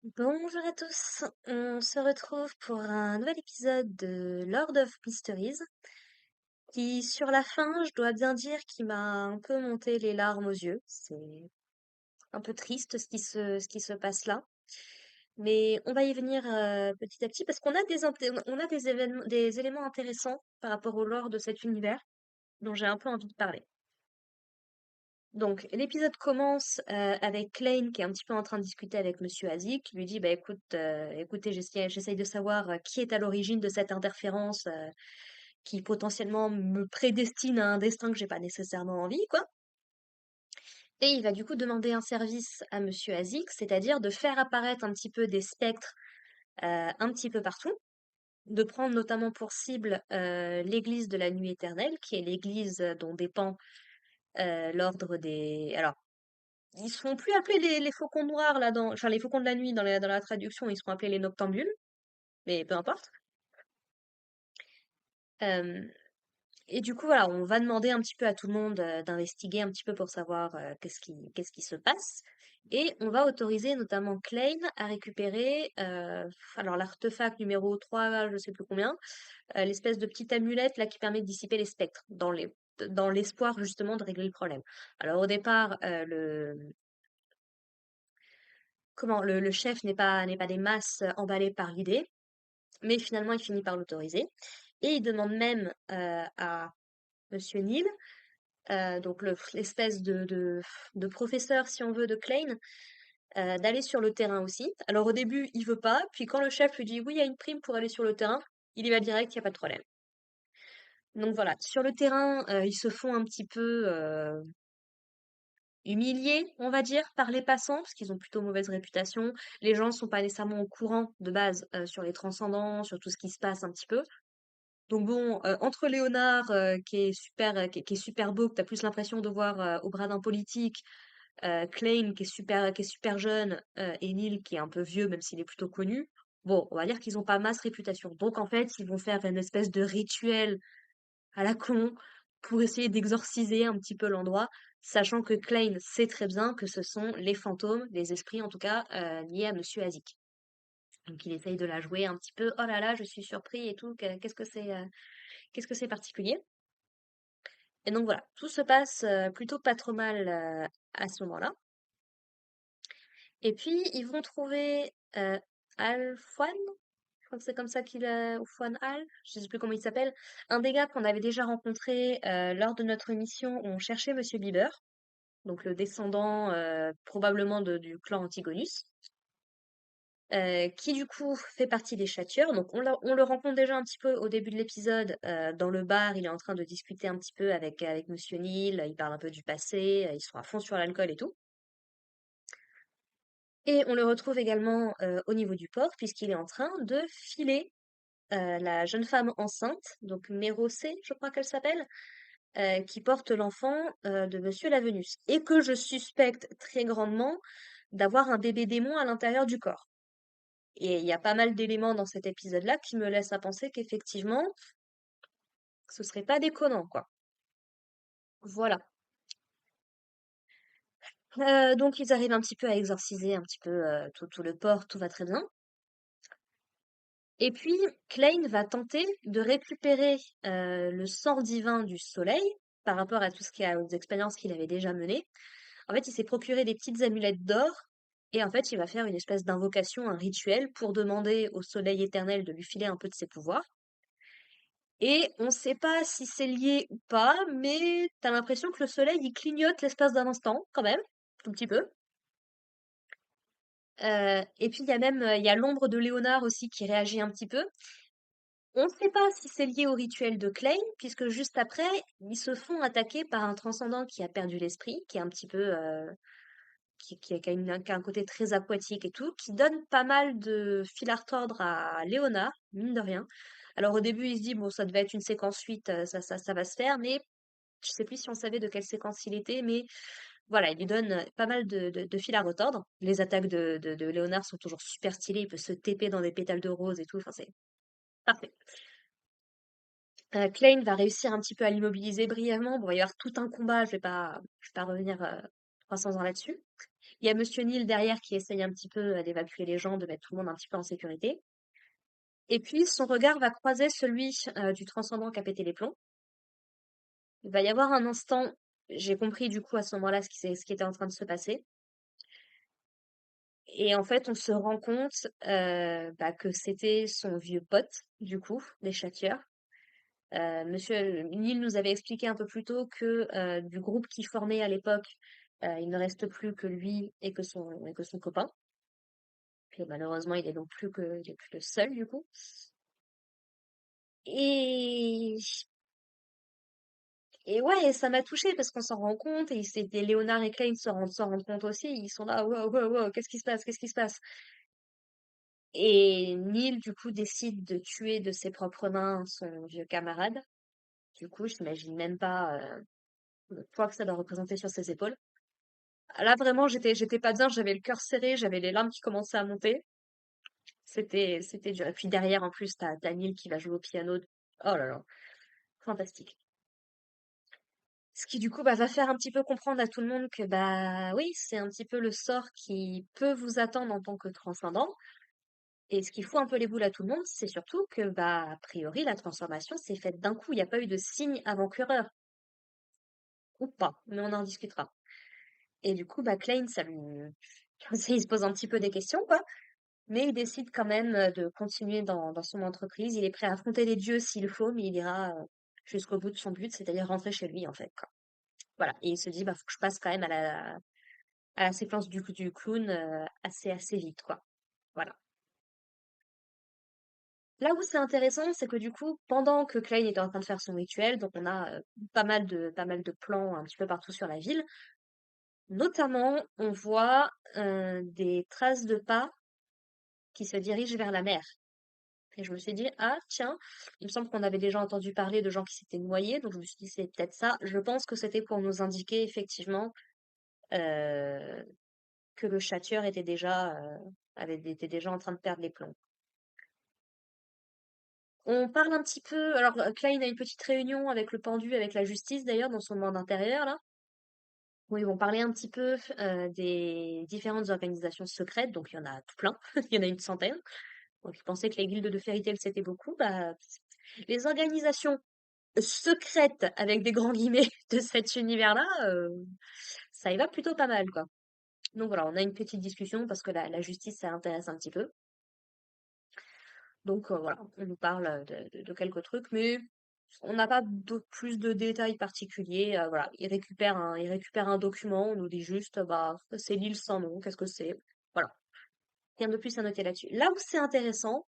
Bonjour à tous, on se retrouve pour un nouvel épisode de Lord of Mysteries, qui sur la fin, je dois bien dire, qui m'a un peu monté les larmes aux yeux. C'est un peu triste ce qui se passe là, mais on va y venir petit à petit parce qu'on a on a des éléments intéressants par rapport au lore de cet univers dont j'ai un peu envie de parler. Donc, l'épisode commence avec Klein qui est un petit peu en train de discuter avec Monsieur Azik, qui lui dit, bah écoutez, j'essaye de savoir qui est à l'origine de cette interférence qui potentiellement me prédestine à un destin que j'ai pas nécessairement envie, quoi. Et il va du coup demander un service à Monsieur Azik, c'est-à-dire de faire apparaître un petit peu des spectres un petit peu partout, de prendre notamment pour cible l'église de la nuit éternelle, qui est l'église dont dépend l'ordre des... Alors, ils seront plus appelés les faucons noirs là dans, enfin les faucons de la nuit dans la traduction, ils seront appelés les noctambules, mais peu importe. Euh, et du coup voilà, on va demander un petit peu à tout le monde d'investiguer un petit peu pour savoir qu'est-ce qui se passe. Et on va autoriser notamment Klein à récupérer alors l'artefact numéro 3, je sais plus combien, l'espèce de petite amulette là qui permet de dissiper les spectres dans l'espoir justement de régler le problème. Alors au départ, le chef n'est pas des masses emballé par l'idée, mais finalement il finit par l'autoriser. Et il demande même à Monsieur Neil, donc l'espèce de professeur, si on veut, de Klein, d'aller sur le terrain aussi. Alors au début, il veut pas, puis quand le chef lui dit oui, il y a une prime pour aller sur le terrain, il y va direct, il n'y a pas de problème. Donc voilà, sur le terrain, ils se font un petit peu humiliés, on va dire, par les passants, parce qu'ils ont plutôt mauvaise réputation. Les gens ne sont pas nécessairement au courant de base sur les transcendants, sur tout ce qui se passe un petit peu. Donc bon, entre Léonard qui est super beau, que t'as plus l'impression de voir au bras d'un politique, Klein qui est super jeune, et Neil qui est un peu vieux, même s'il est plutôt connu. Bon, on va dire qu'ils ont pas masse réputation. Donc en fait, ils vont faire une espèce de rituel à la con pour essayer d'exorciser un petit peu l'endroit, sachant que Klein sait très bien que ce sont les fantômes, les esprits en tout cas, liés à Monsieur Azik. Donc il essaye de la jouer un petit peu, oh là là, je suis surpris et tout, qu'est-ce que c'est particulier. Et donc voilà, tout se passe plutôt pas trop mal à ce moment-là. Et puis ils vont trouver Alfouane, je crois que c'est comme ça ou Fouane Al, je sais plus comment il s'appelle, un des gars qu'on avait déjà rencontré lors de notre émission où on cherchait Monsieur Bieber, donc le descendant probablement du clan Antigonus, qui du coup fait partie des châtieurs. Donc on le rencontre déjà un petit peu au début de l'épisode dans le bar, il est en train de discuter un petit peu avec Monsieur Neil, il parle un peu du passé, ils sont à fond sur l'alcool et tout. Et on le retrouve également au niveau du port, puisqu'il est en train de filer la jeune femme enceinte, donc Mérocé, je crois qu'elle s'appelle, qui porte l'enfant de Monsieur Lavenus, et que je suspecte très grandement d'avoir un bébé démon à l'intérieur du corps. Et il y a pas mal d'éléments dans cet épisode-là qui me laissent à penser qu'effectivement, ce serait pas déconnant, quoi. Voilà. Donc ils arrivent un petit peu à exorciser un petit peu tout le port, tout va très bien. Et puis, Klein va tenter de récupérer le sang divin du soleil par rapport à tout ce aux expériences qu'il avait déjà menées. En fait, il s'est procuré des petites amulettes d'or et en fait, il va faire une espèce d'invocation, un rituel pour demander au soleil éternel de lui filer un peu de ses pouvoirs. Et on ne sait pas si c'est lié ou pas, mais t'as l'impression que le soleil, il clignote l'espace d'un instant, quand même, tout petit peu. Et puis, il y a l'ombre de Léonard aussi qui réagit un petit peu. On ne sait pas si c'est lié au rituel de Klein, puisque juste après, ils se font attaquer par un transcendant qui a perdu l'esprit, qui est un petit peu, qui a un côté très aquatique et tout, qui donne pas mal de fil à retordre à Léonard, mine de rien. Alors au début, il se dit, bon, ça devait être une séquence suite, ça va se faire, mais je sais plus si on savait de quelle séquence il était, mais voilà, il lui donne pas mal de fil à retordre. Les attaques de Léonard sont toujours super stylées, il peut se TP dans des pétales de rose et tout, enfin c'est parfait. Klein va réussir un petit peu à l'immobiliser brièvement. Bon, il va y avoir tout un combat, je vais pas revenir 300 ans là-dessus. Il y a Monsieur Neil derrière qui essaye un petit peu d'évacuer les gens, de mettre tout le monde un petit peu en sécurité. Et puis son regard va croiser celui du transcendant qui a pété les plombs. Il va y avoir un instant, j'ai compris du coup à ce moment-là ce qui était en train de se passer. Et en fait, on se rend compte que c'était son vieux pote, du coup, des châtieurs. Monsieur Neil nous avait expliqué un peu plus tôt que du groupe qui formait à l'époque, il ne reste plus que lui et que son copain. Puis malheureusement, il est plus le seul du coup. Et, et ouais, ça m'a touchée parce qu'on s'en rend compte et c'était Léonard et Klein s'en rendent compte aussi. Ils sont là, wow, wow, wow, qu'est-ce qui se passe? Qu'est-ce qui se passe? Et Neil, du coup, décide de tuer de ses propres mains son vieux camarade. Du coup, j'imagine même pas le poids que ça doit représenter sur ses épaules. Là, vraiment, j'étais pas bien, j'avais le cœur serré, j'avais les larmes qui commençaient à monter. C'était dur. Et puis derrière, en plus, t'as Neil qui va jouer au piano. Oh là là, fantastique. Ce qui, du coup, va faire un petit peu comprendre à tout le monde que, bah oui, c'est un petit peu le sort qui peut vous attendre en tant que transcendant. Et ce qui fout un peu les boules à tout le monde, c'est surtout que, bah, a priori, la transformation s'est faite d'un coup. Il n'y a pas eu de signe avant-coureur. Ou pas, mais on en discutera. Et du coup, bah, Klein, ça lui... il se pose un petit peu des questions, quoi. Mais il décide quand même de continuer dans son entreprise. Il est prêt à affronter les dieux s'il faut, mais il ira jusqu'au bout de son but, c'est-à-dire rentrer chez lui, en fait, quoi. Voilà. Et il se dit, bah, faut que je passe quand même à la séquence du clown assez vite, quoi. Voilà. Là où c'est intéressant, c'est que du coup, pendant que Klein était en train de faire son rituel, donc on a pas mal de plans un petit peu partout sur la ville, notamment on voit des traces de pas qui se dirigent vers la mer. Et je me suis dit, ah tiens, il me semble qu'on avait déjà entendu parler de gens qui s'étaient noyés, donc je me suis dit, c'est peut-être ça. Je pense que c'était pour nous indiquer effectivement euh, que le châtieur était déjà en train de perdre les plombs. On parle un petit peu, alors Klein a une petite réunion avec le pendu, avec la justice d'ailleurs, dans son monde intérieur, là, où ils vont parler un petit peu des différentes organisations secrètes, donc il y en a tout plein, il y en a une centaine. Donc ils pensaient que les guildes de Fairy Tail c'était beaucoup, bah les organisations secrètes avec des grands guillemets de cet univers-là, ça y va plutôt pas mal, quoi. Donc voilà, on a une petite discussion parce que la justice, ça intéresse un petit peu. Donc voilà, on nous parle de quelques trucs, mais on n'a pas plus de détails particuliers. Voilà, il récupère un document, on nous dit juste, bah, c'est l'île sans nom, qu'est-ce que c'est? Voilà, rien de plus à noter là-dessus. Là où c'est intéressant,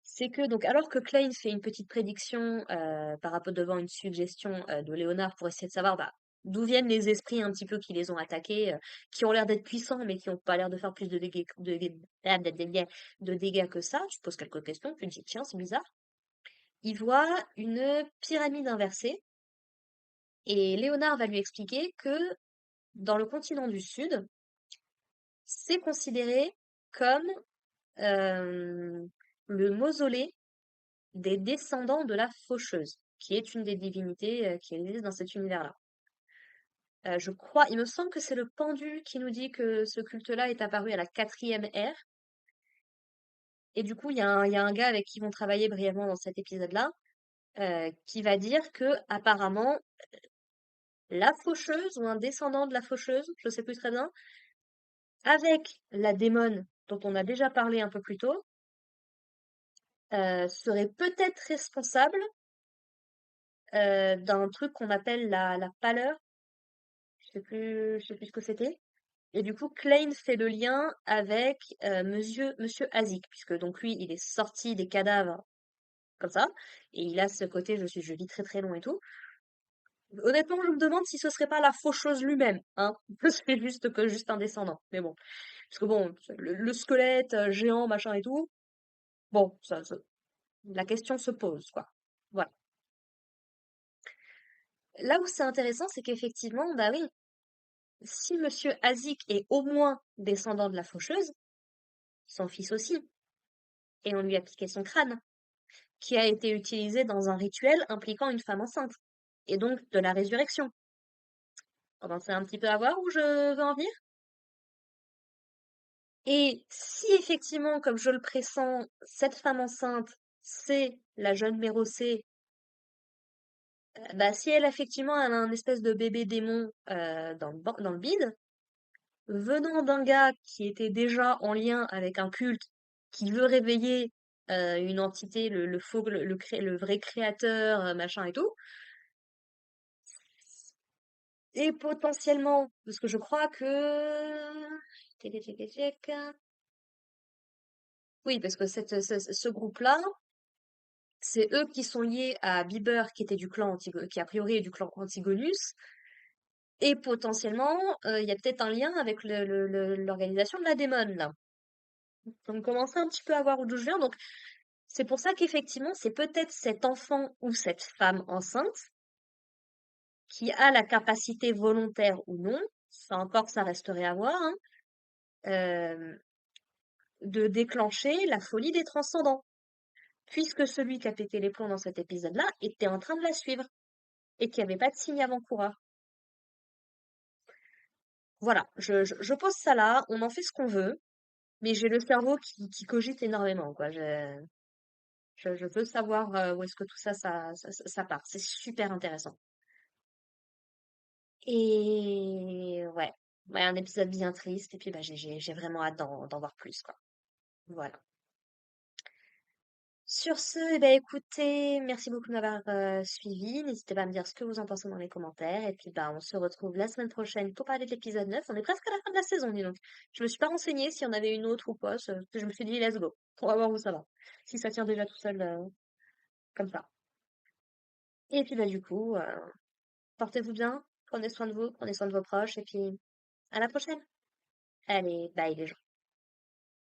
c'est que donc alors que Klein fait une petite prédiction par rapport devant une suggestion de Léonard pour essayer de savoir bah, d'où viennent les esprits un petit peu qui les ont attaqués, qui ont l'air d'être puissants mais qui n'ont pas l'air de faire plus de dégâts que ça, tu te poses quelques questions, tu te dis tiens c'est bizarre. Il voit une pyramide inversée et Léonard va lui expliquer que dans le continent du Sud, c'est considéré comme le mausolée des descendants de la Faucheuse, qui est une des divinités qui existe dans cet univers-là. Je crois, il me semble que c'est le pendu qui nous dit que ce culte-là est apparu à la 4e ère. Et du coup, il y a un gars avec qui ils vont travailler brièvement dans cet épisode-là, qui va dire que apparemment la faucheuse ou un descendant de la faucheuse, je sais plus très bien, avec la démone dont on a déjà parlé un peu plus tôt, serait peut-être responsable d'un truc qu'on appelle la pâleur. Je sais plus ce que c'était. Et du coup, Klein fait le lien avec Monsieur Azik, puisque donc lui, il est sorti des cadavres comme ça, et il a ce côté je vis très très long et tout. Honnêtement, je me demande si ce serait pas la faucheuse lui-même, hein. C'est juste un descendant. Mais bon. Parce que bon, le squelette géant, machin et tout, bon, la question se pose, quoi. Voilà. Là où c'est intéressant, c'est qu'effectivement, bah oui, si Monsieur Azik est au moins descendant de la faucheuse, son fils aussi, et on lui a piqué son crâne, qui a été utilisé dans un rituel impliquant une femme enceinte, et donc de la résurrection. On en sait un petit peu à voir où je veux en venir? Et si effectivement, comme je le pressens, cette femme enceinte, c'est la jeune Mérocé, bah, si elle effectivement elle a un espèce de bébé démon dans le bide, venant d'un gars qui était déjà en lien avec un culte, qui veut réveiller une entité, le faux, le vrai créateur, machin et tout, et potentiellement, parce que je crois que... Tic, tic, tic, tic. Oui, parce que ce groupe-là, c'est eux qui sont liés à Bieber, qui était du clan qui a priori est du clan Antigonus, et potentiellement, il y a peut-être un lien avec l'organisation de la démon, là. Donc, commencer un petit peu à voir d'où je viens. Donc, c'est pour ça qu'effectivement, c'est peut-être cet enfant ou cette femme enceinte qui a la capacité volontaire ou non, ça encore, ça resterait à voir, hein, euh, de déclencher la folie des transcendants. Puisque celui qui a pété les plombs dans cet épisode-là était en train de la suivre et qu'il n'y avait pas de signe avant-coureur. Voilà, je pose ça là, on en fait ce qu'on veut, mais j'ai le cerveau qui cogite énormément, quoi. Je veux savoir où est-ce que tout ça, ça part. C'est super intéressant. Et ouais, ouais, un épisode bien triste, et puis bah, j'ai vraiment hâte d'en voir plus, quoi. Voilà. Sur ce, eh ben, écoutez, merci beaucoup de m'avoir suivi. N'hésitez pas à me dire ce que vous en pensez dans les commentaires. Et puis, bah, on se retrouve la semaine prochaine pour parler de l'épisode 9. On est presque à la fin de la saison, dis donc. Je me suis pas renseignée s'il y en avait une autre ou pas. Je me suis dit, let's go. On va voir où ça va. Si ça tient déjà tout seul, comme ça. Et puis, bah, du coup, portez-vous bien. Prenez soin de vous, prenez soin de vos proches. Et puis, à la prochaine. Allez, bye les gens.